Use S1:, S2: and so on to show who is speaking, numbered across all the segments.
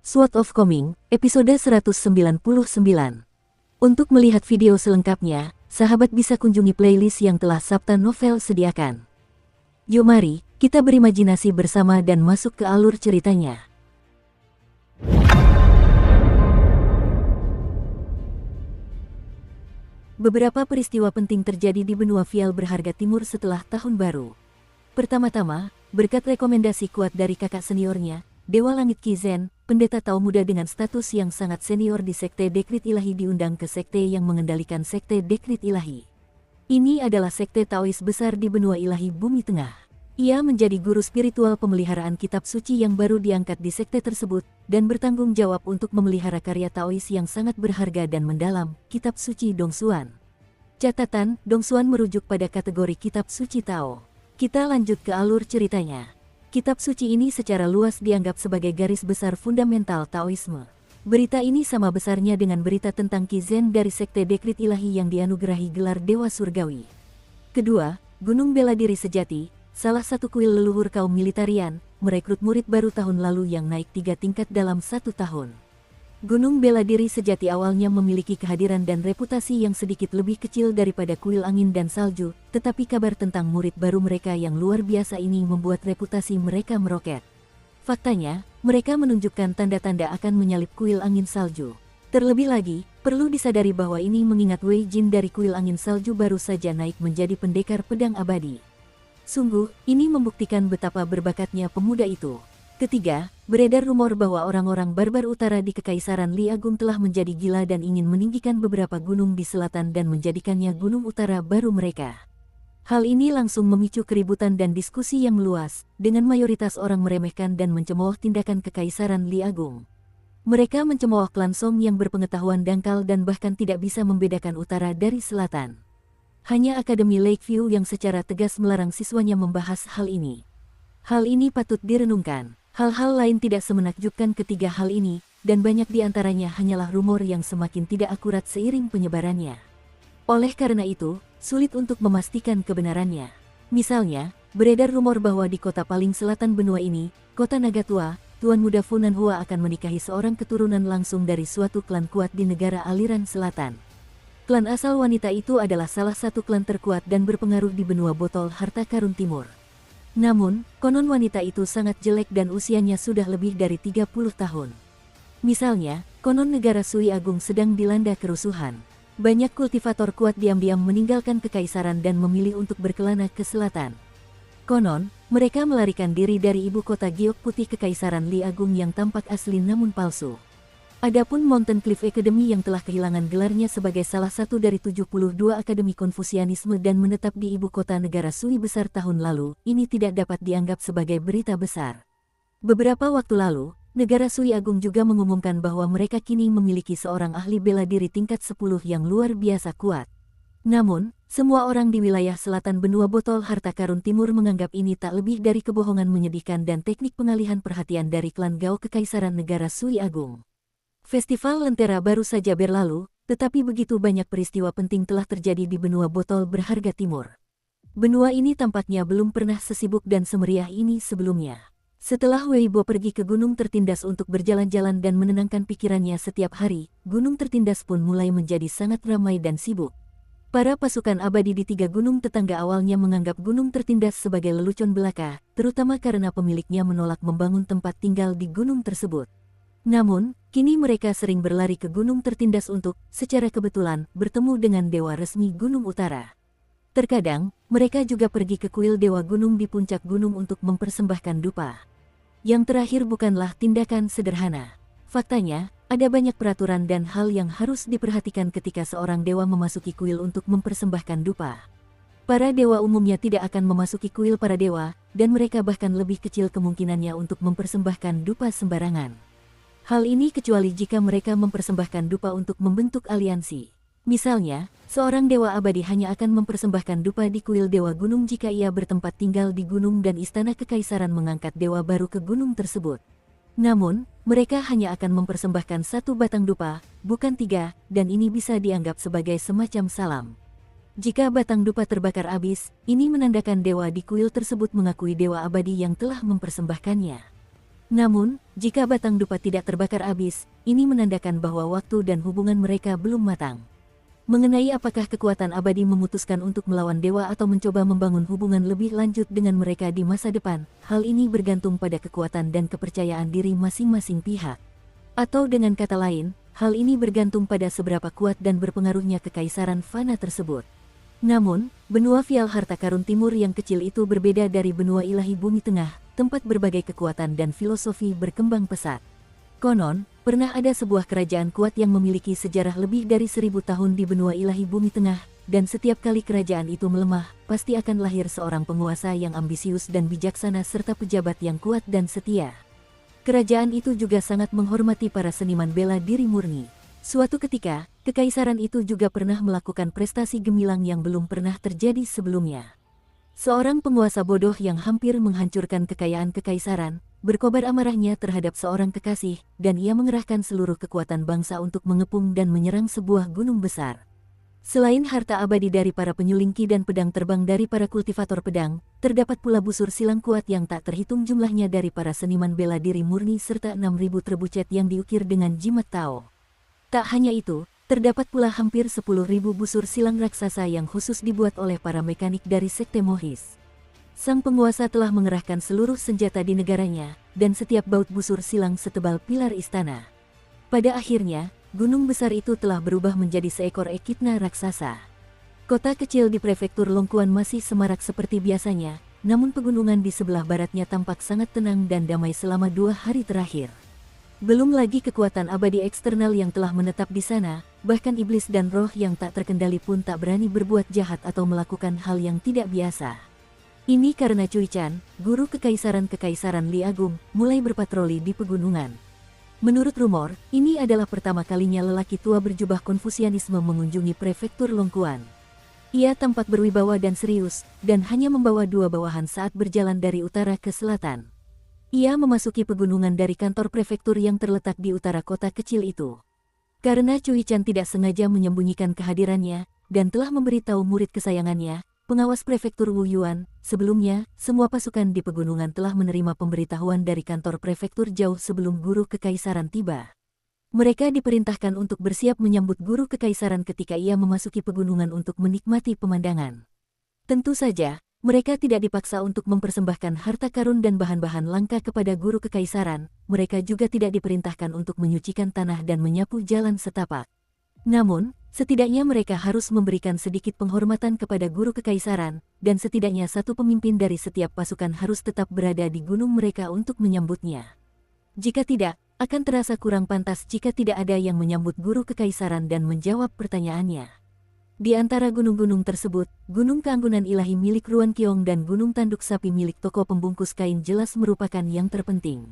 S1: Sword of Coming, episode 199. Untuk melihat video selengkapnya, sahabat bisa kunjungi playlist yang telah Sabta Novel sediakan. Yuk mari, kita berimajinasi bersama dan masuk ke alur ceritanya. Beberapa peristiwa penting terjadi di benua Vial Berharga Timur setelah Tahun Baru. Pertama-tama, berkat rekomendasi kuat dari kakak seniornya, Dewa Langit Qi Zhen, pendeta Tao muda dengan status yang sangat senior di Sekte Dekrit Ilahi diundang ke sekte yang mengendalikan Sekte Dekrit Ilahi. Ini adalah sekte Taois besar di benua ilahi Bumi Tengah. Ia menjadi guru spiritual pemeliharaan kitab suci yang baru diangkat di sekte tersebut, dan bertanggung jawab untuk memelihara karya Taois yang sangat berharga dan mendalam, kitab suci Dongsuan. Catatan, Dongsuan merujuk pada kategori kitab suci Tao. Kita lanjut ke alur ceritanya. Kitab suci ini secara luas dianggap sebagai garis besar fundamental Taoisme. Berita ini sama besarnya dengan berita tentang Qi Zhen dari Sekte Dekrit Ilahi yang dianugerahi gelar Dewa Surgawi. Kedua, Gunung Bela Diri Sejati, salah satu kuil leluhur kaum militarian, merekrut murid baru tahun lalu yang naik 3 tingkat dalam 1 tahun. Gunung Bela Diri Sejati awalnya memiliki kehadiran dan reputasi yang sedikit lebih kecil daripada kuil angin dan salju, tetapi kabar tentang murid baru mereka yang luar biasa ini membuat reputasi mereka meroket. Faktanya, mereka menunjukkan tanda-tanda akan menyalip kuil angin salju. Terlebih lagi, perlu disadari bahwa ini mengingat Wei Jin dari kuil angin salju baru saja naik menjadi pendekar pedang abadi. Sungguh, ini membuktikan betapa berbakatnya pemuda itu. Ketiga, beredar rumor bahwa orang-orang barbar utara di Kekaisaran Li Agung telah menjadi gila dan ingin meninggikan beberapa gunung di selatan dan menjadikannya gunung utara baru mereka. Hal ini langsung memicu keributan dan diskusi yang meluas, dengan mayoritas orang meremehkan dan mencemooh tindakan Kekaisaran Li Agung. Mereka mencemooh klan Song yang berpengetahuan dangkal dan bahkan tidak bisa membedakan utara dari selatan. Hanya Akademi Lakeview yang secara tegas melarang siswanya membahas hal ini. Hal ini patut direnungkan. Hal-hal lain tidak semenakjubkan ketiga hal ini, dan banyak di antaranya hanyalah rumor yang semakin tidak akurat seiring penyebarannya. Oleh karena itu, sulit untuk memastikan kebenarannya. Misalnya, beredar rumor bahwa di kota paling selatan benua ini, kota Nagatua, Tuan Muda Funan Hua akan menikahi seorang keturunan langsung dari suatu klan kuat di negara aliran selatan. Klan asal wanita itu adalah salah satu klan terkuat dan berpengaruh di benua botol harta karun timur. Namun, konon wanita itu sangat jelek dan usianya sudah lebih dari 30 tahun. Misalnya, konon negara Sui Agung sedang dilanda kerusuhan. Banyak kultivator kuat diam-diam meninggalkan kekaisaran dan memilih untuk berkelana ke selatan. Konon, mereka melarikan diri dari ibu kota Giok Putih Kekaisaran Li Agung yang tampak asli namun palsu. Adapun Mountain Cliff Academy yang telah kehilangan gelarnya sebagai salah satu dari 72 akademi Konfusianisme dan menetap di ibu kota negara Sui besar tahun lalu, ini tidak dapat dianggap sebagai berita besar. Beberapa waktu lalu, negara Sui Agung juga mengumumkan bahwa mereka kini memiliki seorang ahli bela diri tingkat 10 yang luar biasa kuat. Namun, semua orang di wilayah selatan benua botol harta karun timur menganggap ini tak lebih dari kebohongan menyedihkan dan teknik pengalihan perhatian dari klan Gao Kekaisaran negara Sui Agung. Festival Lentera baru saja berlalu, tetapi begitu banyak peristiwa penting telah terjadi di benua botol berharga timur. Benua ini tampaknya belum pernah sesibuk dan semeriah ini sebelumnya. Setelah Weibo pergi ke Gunung Tertindas untuk berjalan-jalan dan menenangkan pikirannya setiap hari, Gunung Tertindas pun mulai menjadi sangat ramai dan sibuk. Para pasukan abadi di 3 gunung tetangga awalnya menganggap Gunung Tertindas sebagai lelucon belaka, terutama karena pemiliknya menolak membangun tempat tinggal di gunung tersebut. Namun, kini mereka sering berlari ke Gunung Tertindas untuk, secara kebetulan, bertemu dengan Dewa Resmi Gunung Utara. Terkadang, mereka juga pergi ke kuil Dewa Gunung di puncak gunung untuk mempersembahkan dupa. Yang terakhir bukanlah tindakan sederhana. Faktanya, ada banyak peraturan dan hal yang harus diperhatikan ketika seorang dewa memasuki kuil untuk mempersembahkan dupa. Para dewa umumnya tidak akan memasuki kuil para dewa, dan mereka bahkan lebih kecil kemungkinannya untuk mempersembahkan dupa sembarangan. Hal ini kecuali jika mereka mempersembahkan dupa untuk membentuk aliansi. Misalnya, seorang dewa abadi hanya akan mempersembahkan dupa di kuil Dewa Gunung jika ia bertempat tinggal di gunung dan istana kekaisaran mengangkat dewa baru ke gunung tersebut. Namun, mereka hanya akan mempersembahkan 1 batang dupa, bukan 3, dan ini bisa dianggap sebagai semacam salam. Jika batang dupa terbakar habis, ini menandakan dewa di kuil tersebut mengakui dewa abadi yang telah mempersembahkannya. Namun, jika batang dupa tidak terbakar habis, ini menandakan bahwa waktu dan hubungan mereka belum matang. Mengenai apakah kekuatan abadi memutuskan untuk melawan dewa atau mencoba membangun hubungan lebih lanjut dengan mereka di masa depan, hal ini bergantung pada kekuatan dan kepercayaan diri masing-masing pihak. Atau dengan kata lain, hal ini bergantung pada seberapa kuat dan berpengaruhnya kekaisaran fana tersebut. Namun, benua Vial Harta Karun Timur yang kecil itu berbeda dari benua ilahi Bumi Tengah, tempat berbagai kekuatan dan filosofi berkembang pesat. Konon, pernah ada sebuah kerajaan kuat yang memiliki sejarah lebih dari 1000 tahun di benua ilahi Bumi Tengah, dan setiap kali kerajaan itu melemah, pasti akan lahir seorang penguasa yang ambisius dan bijaksana serta pejabat yang kuat dan setia. Kerajaan itu juga sangat menghormati para seniman bela diri murni. Suatu ketika, kekaisaran itu juga pernah melakukan prestasi gemilang yang belum pernah terjadi sebelumnya. Seorang penguasa bodoh yang hampir menghancurkan kekayaan kekaisaran, berkobar amarahnya terhadap seorang kekasih, dan ia mengerahkan seluruh kekuatan bangsa untuk mengepung dan menyerang sebuah gunung besar. Selain harta abadi dari para penyuling ki dan pedang terbang dari para kultivator pedang, terdapat pula busur silang kuat yang tak terhitung jumlahnya dari para seniman bela diri murni serta 6.000 trebucet yang diukir dengan jimat Tao. Tak hanya itu, terdapat pula hampir 10.000 busur silang raksasa yang khusus dibuat oleh para mekanik dari Sekte Mohis. Sang penguasa telah mengerahkan seluruh senjata di negaranya, dan setiap baut busur silang setebal pilar istana. Pada akhirnya, gunung besar itu telah berubah menjadi seekor ekidna raksasa. Kota kecil di prefektur Longkuan masih semarak seperti biasanya, namun pegunungan di sebelah baratnya tampak sangat tenang dan damai selama 2 hari terakhir. Belum lagi kekuatan abadi eksternal yang telah menetap di sana, bahkan iblis dan roh yang tak terkendali pun tak berani berbuat jahat atau melakukan hal yang tidak biasa. Ini karena Cui Chan, guru kekaisaran Li Agung, mulai berpatroli di pegunungan. Menurut rumor, ini adalah pertama kalinya lelaki tua berjubah Konfusianisme mengunjungi prefektur Longkuan. Ia tampak berwibawa dan serius, dan hanya membawa 2 bawahan saat berjalan dari utara ke selatan. Ia memasuki pegunungan dari kantor prefektur yang terletak di utara kota kecil itu. Karena Cui Chan tidak sengaja menyembunyikan kehadirannya, dan telah memberitahu murid kesayangannya, pengawas prefektur Wu Yuan, sebelumnya, semua pasukan di pegunungan telah menerima pemberitahuan dari kantor prefektur jauh sebelum guru kekaisaran tiba. Mereka diperintahkan untuk bersiap menyambut guru kekaisaran ketika ia memasuki pegunungan untuk menikmati pemandangan. Tentu saja, mereka tidak dipaksa untuk mempersembahkan harta karun dan bahan-bahan langka kepada guru kekaisaran, mereka juga tidak diperintahkan untuk menyucikan tanah dan menyapu jalan setapak. Namun, setidaknya mereka harus memberikan sedikit penghormatan kepada guru kekaisaran, dan setidaknya satu pemimpin dari setiap pasukan harus tetap berada di gunung mereka untuk menyambutnya. Jika tidak, akan terasa kurang pantas jika tidak ada yang menyambut guru kekaisaran dan menjawab pertanyaannya. Di antara gunung-gunung tersebut, Gunung Keanggunan Ilahi milik Ruan Kiong dan Gunung Tanduk Sapi milik toko pembungkus kain jelas merupakan yang terpenting.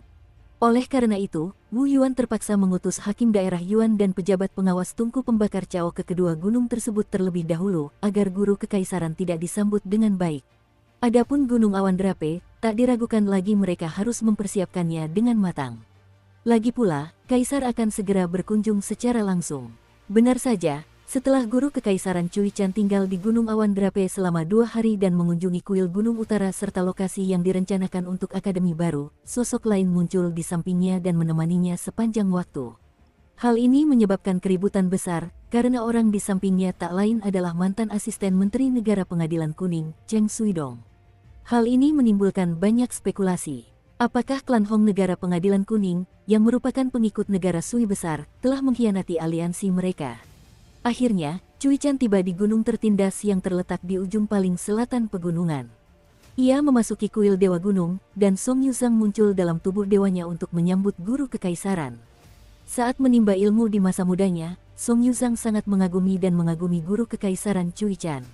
S1: Oleh karena itu, Wu Yuan terpaksa mengutus hakim daerah Yuan dan pejabat pengawas tungku pembakar Cao ke kedua gunung tersebut terlebih dahulu, agar guru kekaisaran tidak disambut dengan baik. Adapun Gunung Awan Drape, tak diragukan lagi mereka harus mempersiapkannya dengan matang. Lagi pula, kaisar akan segera berkunjung secara langsung. Benar saja, setelah guru kekaisaran Cui Chan tinggal di Gunung Awan Drape selama 2 hari dan mengunjungi kuil Gunung Utara serta lokasi yang direncanakan untuk akademi baru, sosok lain muncul di sampingnya dan menemaninya sepanjang waktu. Hal ini menyebabkan keributan besar, karena orang di sampingnya tak lain adalah mantan asisten Menteri Negara Pengadilan Kuning, Cheng Suidong. Hal ini menimbulkan banyak spekulasi. Apakah klan Hong Negara Pengadilan Kuning, yang merupakan pengikut negara Sui besar, telah mengkhianati aliansi mereka? Akhirnya, Cui Chan tiba di gunung tertindas yang terletak di ujung paling selatan pegunungan. Ia memasuki kuil Dewa Gunung, dan Song Yuzhang muncul dalam tubuh dewanya untuk menyambut guru kekaisaran. Saat menimba ilmu di masa mudanya, Song Yuzhang sangat mengagumi guru kekaisaran Cui Chan.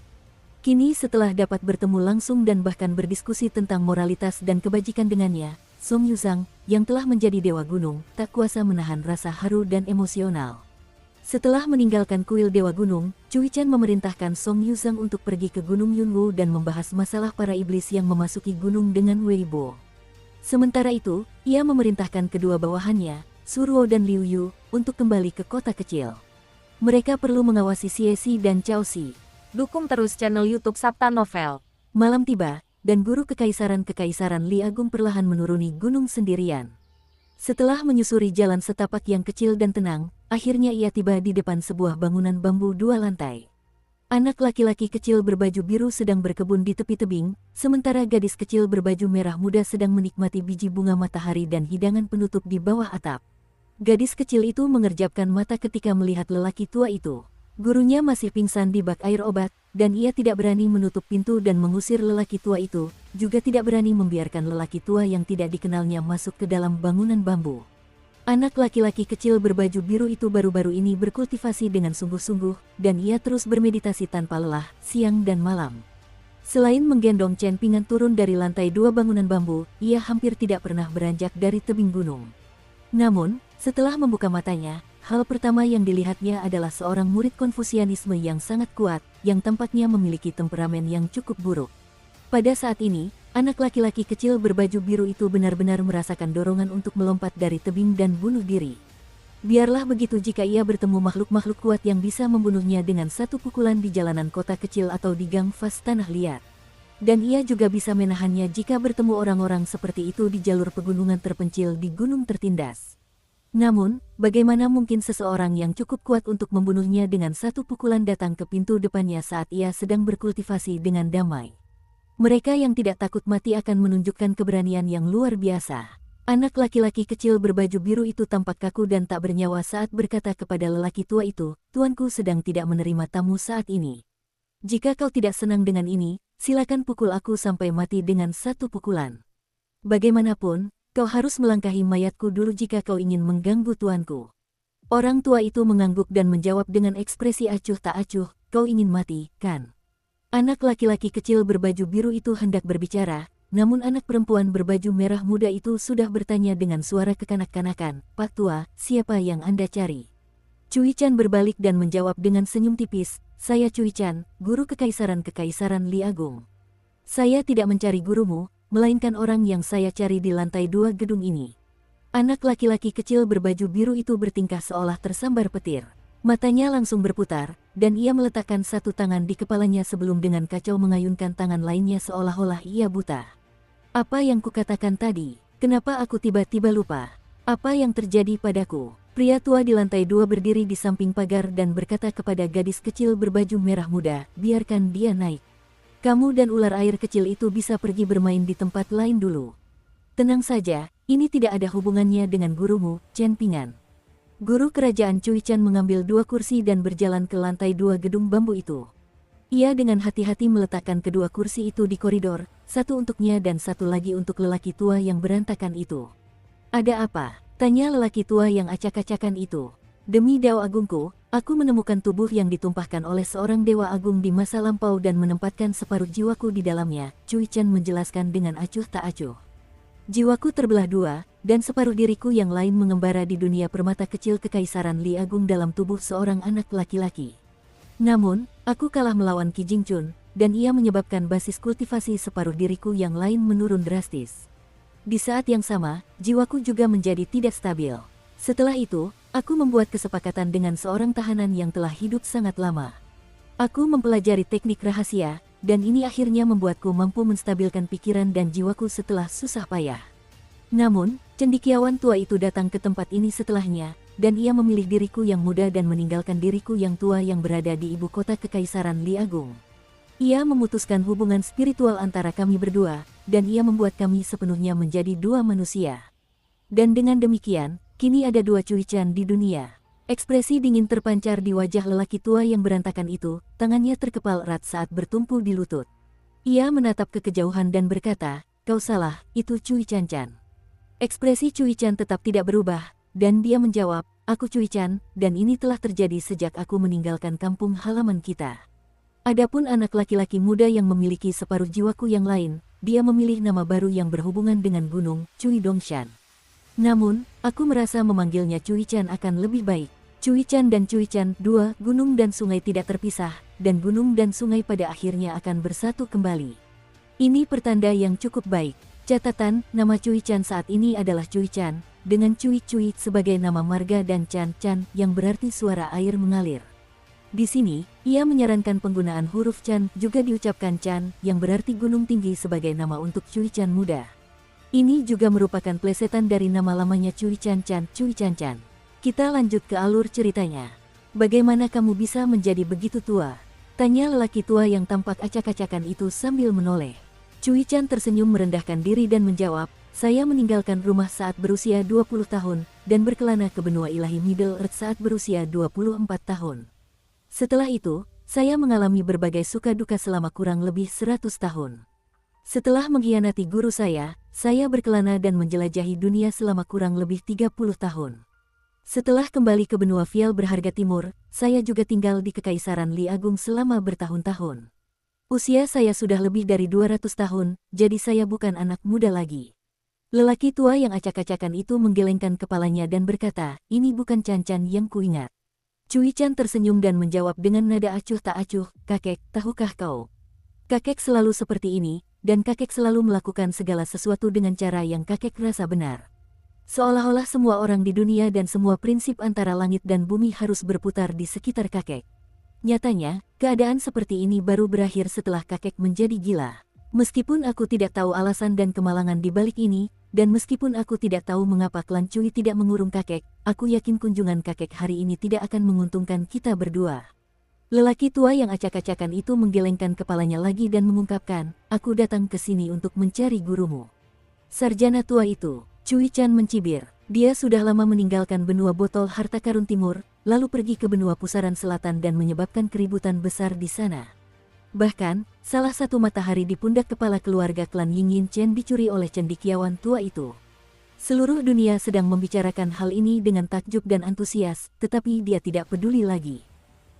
S1: Kini setelah dapat bertemu langsung dan bahkan berdiskusi tentang moralitas dan kebajikan dengannya, Song Yuzhang, yang telah menjadi Dewa Gunung, tak kuasa menahan rasa haru dan emosional. Setelah meninggalkan kuil Dewa Gunung, Cui Chan memerintahkan Song Yuzhang untuk pergi ke Gunung Yunwu dan membahas masalah para iblis yang memasuki gunung dengan Weibo. Sementara itu, ia memerintahkan kedua bawahannya, Suruo dan Liu Yu, untuk kembali ke kota kecil. Mereka perlu mengawasi Xie Xi dan Cao Xi.
S2: Dukung terus channel YouTube Sabta Novel.
S1: Malam tiba, dan guru kekaisaran Li Agung perlahan menuruni gunung sendirian. Setelah menyusuri jalan setapak yang kecil dan tenang, akhirnya ia tiba di depan sebuah bangunan bambu 2 lantai. Anak laki-laki kecil berbaju biru sedang berkebun di tepi tebing, sementara gadis kecil berbaju merah muda sedang menikmati biji bunga matahari dan hidangan penutup di bawah atap. Gadis kecil itu mengerjapkan mata ketika melihat lelaki tua itu. Gurunya masih pingsan di bak air obat, dan ia tidak berani menutup pintu dan mengusir lelaki tua itu, juga tidak berani membiarkan lelaki tua yang tidak dikenalnya masuk ke dalam bangunan bambu. Anak laki-laki kecil berbaju biru itu baru-baru ini berkultivasi dengan sungguh-sungguh, dan ia terus bermeditasi tanpa lelah, siang dan malam. Selain menggendong Chen Pingan turun dari lantai 2 bangunan bambu, ia hampir tidak pernah beranjak dari tebing gunung. Namun, setelah membuka matanya, hal pertama yang dilihatnya adalah seorang murid Konfusianisme yang sangat kuat, yang tampaknya memiliki temperamen yang cukup buruk. Pada saat ini, anak laki-laki kecil berbaju biru itu benar-benar merasakan dorongan untuk melompat dari tebing dan bunuh diri. Biarlah begitu jika ia bertemu makhluk-makhluk kuat yang bisa membunuhnya dengan satu pukulan di jalanan kota kecil atau di gang vas tanah liat. Dan ia juga bisa menahannya jika bertemu orang-orang seperti itu di jalur pegunungan terpencil di gunung tertindas. Namun, bagaimana mungkin seseorang yang cukup kuat untuk membunuhnya dengan satu pukulan datang ke pintu depannya saat ia sedang berkultivasi dengan damai? Mereka yang tidak takut mati akan menunjukkan keberanian yang luar biasa. Anak laki-laki kecil berbaju biru itu tampak kaku dan tak bernyawa saat berkata kepada lelaki tua itu, "Tuanku sedang tidak menerima tamu saat ini. Jika kau tidak senang dengan ini, silakan pukul aku sampai mati dengan satu pukulan. Bagaimanapun, kau harus melangkahi mayatku dulu jika kau ingin mengganggu tuanku." Orang tua itu mengangguk dan menjawab dengan ekspresi acuh tak acuh, "Kau ingin mati, kan?" Anak laki-laki kecil berbaju biru itu hendak berbicara, namun anak perempuan berbaju merah muda itu sudah bertanya dengan suara kekanak-kanakan, "Pak Tua, siapa yang Anda cari?" Cui Chan berbalik dan menjawab dengan senyum tipis, "Saya Cui Chan, guru Kekaisaran Li Agung. Saya tidak mencari gurumu, melainkan orang yang saya cari di lantai 2 gedung ini." Anak laki-laki kecil berbaju biru itu bertingkah seolah tersambar petir. Matanya langsung berputar, dan ia meletakkan satu tangan di kepalanya sebelum dengan kacau mengayunkan tangan lainnya seolah-olah ia buta. "Apa yang kukatakan tadi? Kenapa aku tiba-tiba lupa? Apa yang terjadi padaku?" Pria tua di lantai 2 berdiri di samping pagar dan berkata kepada gadis kecil berbaju merah muda, "Biarkan dia naik. Kamu dan ular air kecil itu bisa pergi bermain di tempat lain dulu. Tenang saja, ini tidak ada hubungannya dengan gurumu, Chen Pingan." Guru kerajaan Cui Chan mengambil 2 kursi dan berjalan ke lantai 2 gedung bambu itu. Ia dengan hati-hati meletakkan kedua kursi itu di koridor, satu untuknya dan satu lagi untuk lelaki tua yang berantakan itu. "Ada apa?" tanya lelaki tua yang acak-acakan itu. "Demi Dao Agungku, aku menemukan tubuh yang ditumpahkan oleh seorang dewa agung di masa lampau dan menempatkan separuh jiwaku di dalamnya," Cui Chan menjelaskan dengan acuh tak acuh. "Jiwaku terbelah 2, dan separuh diriku yang lain mengembara di dunia permata kecil Kekaisaran Li Agung dalam tubuh seorang anak laki-laki. Namun, aku kalah melawan Qi Jingchun, dan ia menyebabkan basis kultivasi separuh diriku yang lain menurun drastis. Di saat yang sama, jiwaku juga menjadi tidak stabil. Setelah itu, aku membuat kesepakatan dengan seorang tahanan yang telah hidup sangat lama. Aku mempelajari teknik rahasia, dan ini akhirnya membuatku mampu menstabilkan pikiran dan jiwaku setelah susah payah. Namun, cendekiawan tua itu datang ke tempat ini setelahnya, dan ia memilih diriku yang muda dan meninggalkan diriku yang tua yang berada di ibu kota Kekaisaran Li Agung. Ia memutuskan hubungan spiritual antara kami berdua, dan ia membuat kami sepenuhnya menjadi 2 manusia. Dan dengan demikian, kini ada 2 Cui Chan di dunia." Ekspresi dingin terpancar di wajah lelaki tua yang berantakan itu, tangannya terkepal erat saat bertumpu di lutut. Ia menatap ke kejauhan dan berkata, "Kau salah, itu Cui Chan Chan." Ekspresi Cui Chan tetap tidak berubah, dan dia menjawab, "Aku Cui Chan, dan ini telah terjadi sejak aku meninggalkan kampung halaman kita." Adapun anak laki-laki muda yang memiliki separuh jiwaku yang lain, dia memilih nama baru yang berhubungan dengan gunung, Cui Dongshan. Namun, aku merasa memanggilnya Cui Chan akan lebih baik. Cui Chan dan Cui Chan, 2 gunung dan sungai tidak terpisah, dan gunung dan sungai pada akhirnya akan bersatu kembali. Ini pertanda yang cukup baik. Catatan, nama Cui Chan saat ini adalah Cui Chan, dengan Cui Cui sebagai nama marga dan Chan Chan yang berarti suara air mengalir. Di sini, ia menyarankan penggunaan huruf Chan juga diucapkan Chan yang berarti gunung tinggi sebagai nama untuk Cui Chan muda. Ini juga merupakan plesetan dari nama lamanya Cui Chan-chan, Cui Chan-chan. Kita lanjut ke alur ceritanya. Bagaimana kamu bisa menjadi begitu tua? Tanya lelaki tua yang tampak acak-acakan itu sambil menoleh. Cui Chan tersenyum merendahkan diri dan menjawab, saya meninggalkan rumah saat berusia 20 tahun, dan berkelana ke benua ilahi Middle Earth saat berusia 24 tahun. Setelah itu, saya mengalami berbagai suka duka selama kurang lebih 100 tahun. Setelah mengkhianati guru saya berkelana dan menjelajahi dunia selama kurang lebih 30 tahun. Setelah kembali ke benua Vial berharga timur, saya juga tinggal di Kekaisaran Li Agung selama bertahun-tahun. Usia saya sudah lebih dari 200 tahun, jadi saya bukan anak muda lagi. Lelaki tua yang acak-acakan itu menggelengkan kepalanya dan berkata, ini bukan Chan-chan yang kuingat. Cui Chan tersenyum dan menjawab dengan nada acuh tak acuh, kakek, tahukah kau? Kakek selalu seperti ini, dan kakek selalu melakukan segala sesuatu dengan cara yang kakek rasa benar. Seolah-olah semua orang di dunia dan semua prinsip antara langit dan bumi harus berputar di sekitar kakek. Nyatanya, keadaan seperti ini baru berakhir setelah kakek menjadi gila. Meskipun aku tidak tahu alasan dan kemalangan di balik ini, dan meskipun aku tidak tahu mengapa klan Cui tidak mengurung kakek, aku yakin kunjungan kakek hari ini tidak akan menguntungkan kita berdua. Lelaki tua yang acak-acakan itu menggelengkan kepalanya lagi dan mengungkapkan, aku datang ke sini untuk mencari gurumu. Sarjana tua itu, Cui Chan mencibir. Dia sudah lama meninggalkan benua botol harta karun timur, lalu pergi ke benua pusaran selatan dan menyebabkan keributan besar di sana. Bahkan, salah satu matahari di pundak kepala keluarga klan Yingyin Chen dicuri oleh cendekiawan tua itu. Seluruh dunia sedang membicarakan hal ini dengan takjub dan antusias, tetapi dia tidak peduli lagi.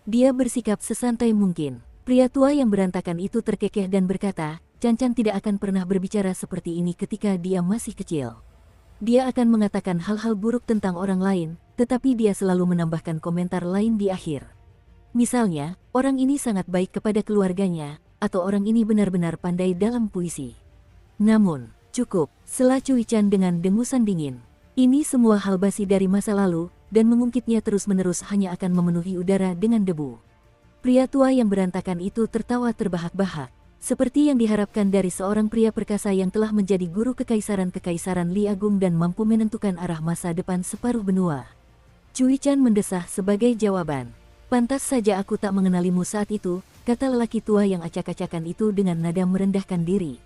S1: Dia bersikap sesantai mungkin. Pria tua yang berantakan itu terkekeh dan berkata, Chan-chan tidak akan pernah berbicara seperti ini ketika dia masih kecil. Dia akan mengatakan hal-hal buruk tentang orang lain, tetapi dia selalu menambahkan komentar lain di akhir. Misalnya, orang ini sangat baik kepada keluarganya, atau orang ini benar-benar pandai dalam puisi. Namun, cukup, sela Cui Chan dengan dengusan dingin. Ini semua hal basi dari masa lalu, dan mengungkitnya terus-menerus hanya akan memenuhi udara dengan debu. Pria tua yang berantakan itu tertawa terbahak-bahak, seperti yang diharapkan dari seorang pria perkasa yang telah menjadi guru kekaisaran Li Agung dan mampu menentukan arah masa depan separuh benua. Cui Chan mendesah sebagai jawaban. Pantas saja aku tak mengenalimu saat itu, kata lelaki tua yang acak-acakan itu dengan nada merendahkan diri.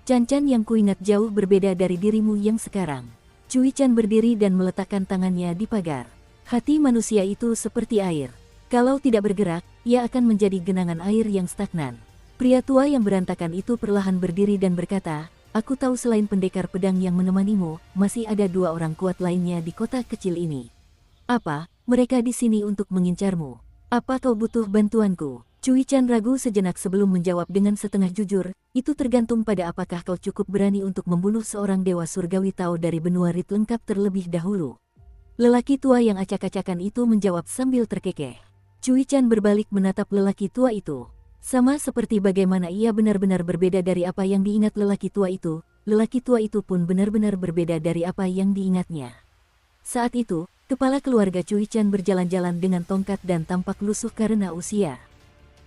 S1: Chan-chan yang kuingat jauh berbeda dari dirimu yang sekarang. Cui Chan berdiri dan meletakkan tangannya di pagar. Hati manusia itu seperti air. Kalau tidak bergerak, ia akan menjadi genangan air yang stagnan. Pria tua yang berantakan itu perlahan berdiri dan berkata, aku tahu selain pendekar pedang yang menemanimu, masih ada 2 orang kuat lainnya di kota kecil ini. Apa? Mereka di sini untuk mengincarmu. Apa kau butuh bantuanku? Cui Chan ragu sejenak sebelum menjawab dengan setengah jujur, itu tergantung pada apakah kau cukup berani untuk membunuh seorang dewa surgawi Tao dari benua Rit lengkap terlebih dahulu. Lelaki tua yang acak-acakan itu menjawab sambil terkekeh. Cui Chan berbalik menatap lelaki tua itu. Sama seperti bagaimana ia benar-benar berbeda dari apa yang diingat lelaki tua itu pun benar-benar berbeda dari apa yang diingatnya. Saat itu, kepala keluarga Cui Chan berjalan-jalan dengan tongkat dan tampak lusuh karena usia.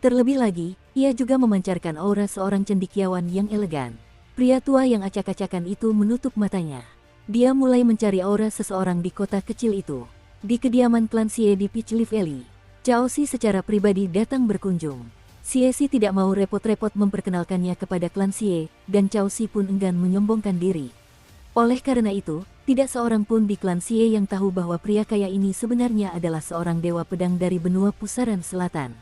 S1: Terlebih lagi, ia juga memancarkan aura seorang cendekiawan yang elegan. Pria tua yang acak-acakan itu menutup matanya. Dia mulai mencari aura seseorang di kota kecil itu. Di kediaman klan Xie di Peach Leaf Alley, Cao Si secara pribadi datang berkunjung. Xie Si tidak mau repot-repot memperkenalkannya kepada klan Xie, dan Cao Si pun enggan menyombongkan diri. Oleh karena itu, tidak seorang pun di klan Xie yang tahu bahwa pria kaya ini sebenarnya adalah seorang dewa pedang dari benua pusaran selatan.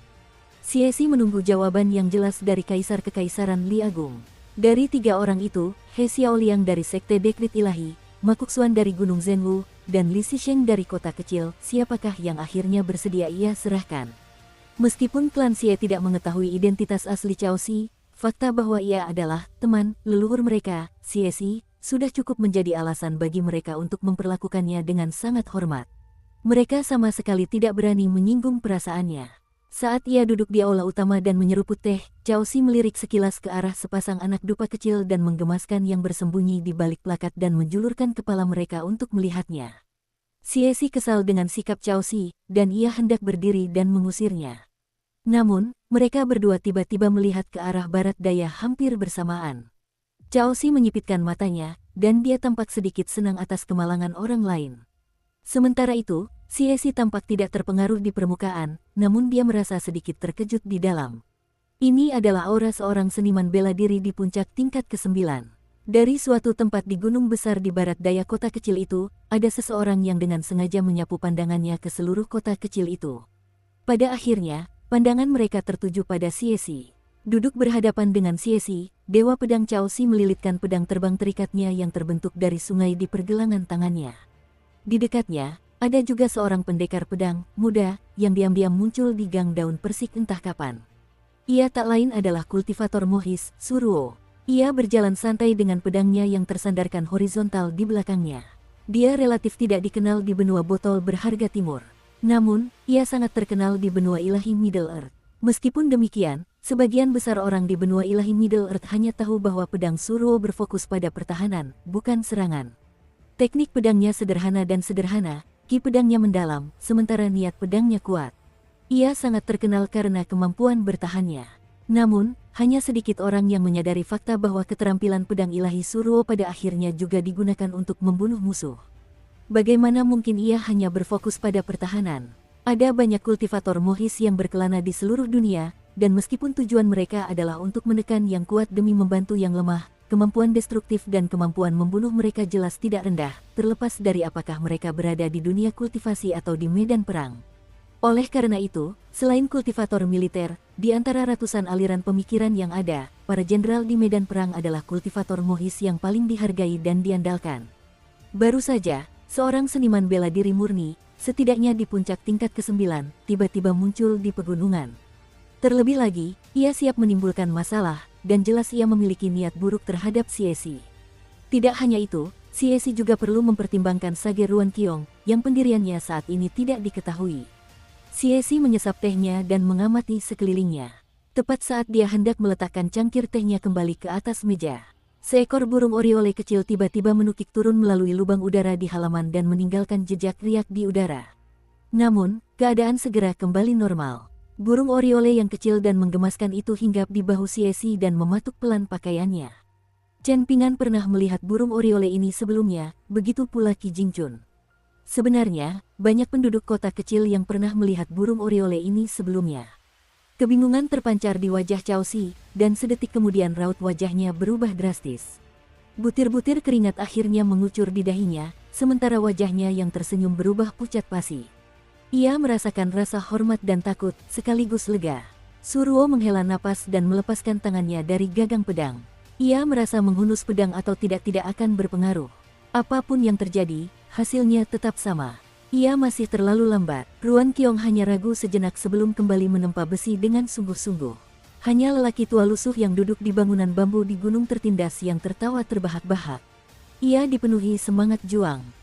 S1: Xie Si menunggu jawaban yang jelas dari Kaisar Kekaisaran Li Agung. Dari 3 orang itu, He Xiaoliang dari Sekte Dekrit Ilahi, Ma Kuxuan dari Gunung Zhenwu, dan Li Xisheng dari kota kecil, siapakah yang akhirnya bersedia ia serahkan? Meskipun klan Xie tidak mengetahui identitas asli Cao Si, fakta bahwa ia adalah teman leluhur mereka, Xie Si, sudah cukup menjadi alasan bagi mereka untuk memperlakukannya dengan sangat hormat. Mereka sama sekali tidak berani menyinggung perasaannya. Saat ia duduk di aula utama dan menyeruput teh, Cao Si melirik sekilas ke arah sepasang anak dupa kecil dan menggemaskan yang bersembunyi di balik plakat dan menjulurkan kepala mereka untuk melihatnya. Xie Si kesal dengan sikap Cao Si, dan ia hendak berdiri dan mengusirnya. Namun, mereka berdua tiba-tiba melihat ke arah barat daya hampir bersamaan. Cao Si menyipitkan matanya, dan dia tampak sedikit senang atas kemalangan orang lain. Sementara itu, Xie tampak tidak terpengaruh di permukaan, namun dia merasa sedikit terkejut di dalam. Ini adalah aura seorang seniman bela diri di puncak tingkat ke-9. Dari suatu tempat di gunung besar di barat daya kota kecil itu, ada seseorang yang dengan sengaja menyapu pandangannya ke seluruh kota kecil itu. Pada akhirnya, pandangan mereka tertuju pada Xie. Duduk berhadapan dengan Xie, Dewa Pedang Cao Si melilitkan pedang terbang terikatnya yang terbentuk dari sungai di pergelangan tangannya. Di dekatnya, ada juga seorang pendekar pedang muda yang diam-diam muncul di gang daun persik entah kapan. Ia tak lain adalah kultivator Mohis, Suruo. Ia berjalan santai dengan pedangnya yang tersandarkan horizontal di belakangnya. Dia relatif tidak dikenal di benua botol berharga timur. Namun, ia sangat terkenal di benua ilahi Middle Earth. Meskipun demikian, sebagian besar orang di benua ilahi Middle Earth hanya tahu bahwa pedang Suruo berfokus pada pertahanan, bukan serangan. Teknik pedangnya sederhana dan sederhana, ki pedangnya mendalam, sementara niat pedangnya kuat. Ia sangat terkenal karena kemampuan bertahannya. Namun, hanya sedikit orang yang menyadari fakta bahwa keterampilan pedang ilahi Suruo pada akhirnya juga digunakan untuk membunuh musuh. Bagaimana mungkin ia hanya berfokus pada pertahanan? Ada banyak kultivator Mohis yang berkelana di seluruh dunia, dan meskipun tujuan mereka adalah untuk menekan yang kuat demi membantu yang lemah, kemampuan destruktif dan kemampuan membunuh mereka jelas tidak rendah, terlepas dari apakah mereka berada di dunia kultivasi atau di medan perang. Oleh karena itu, selain kultivator militer, di antara ratusan aliran pemikiran yang ada, para jenderal di medan perang adalah kultivator Mohis yang paling dihargai dan diandalkan. Baru saja, seorang seniman bela diri murni, setidaknya di puncak tingkat ke-9, tiba-tiba muncul di pegunungan. Terlebih lagi, ia siap menimbulkan masalah, dan jelas ia memiliki niat buruk terhadap Xie. Tidak hanya itu, Xie juga perlu mempertimbangkan Sage Ruan Qiong, yang pendiriannya saat ini tidak diketahui. Xie menyesap tehnya dan mengamati sekelilingnya. Tepat saat dia hendak meletakkan cangkir tehnya kembali ke atas meja, seekor burung oriole kecil tiba-tiba menukik turun melalui lubang udara di halaman dan meninggalkan jejak riak di udara. Namun, keadaan segera kembali normal. Burung oriole yang kecil dan menggemaskan itu hinggap di bahu Xie dan mematuk pelan pakaiannya. Chen Pingan pernah melihat burung oriole ini sebelumnya, begitu pula Qi Jingchun. Sebenarnya, banyak penduduk kota kecil yang pernah melihat burung oriole ini sebelumnya. Kebingungan terpancar di wajah Cao Si, dan sedetik kemudian raut wajahnya berubah drastis. Butir-butir keringat akhirnya mengucur di dahinya, sementara wajahnya yang tersenyum berubah pucat pasi. Ia merasakan rasa hormat dan takut, sekaligus lega. Suruo menghela napas dan melepaskan tangannya dari gagang pedang. Ia merasa menghunus pedang atau tidak akan berpengaruh. Apapun yang terjadi, hasilnya tetap sama. Ia masih terlalu lambat. Ruan Qiong hanya ragu sejenak sebelum kembali menempa besi dengan sungguh-sungguh. Hanya lelaki tua lusuh yang duduk di bangunan bambu di gunung tertindas yang tertawa terbahak-bahak. Ia dipenuhi semangat juang.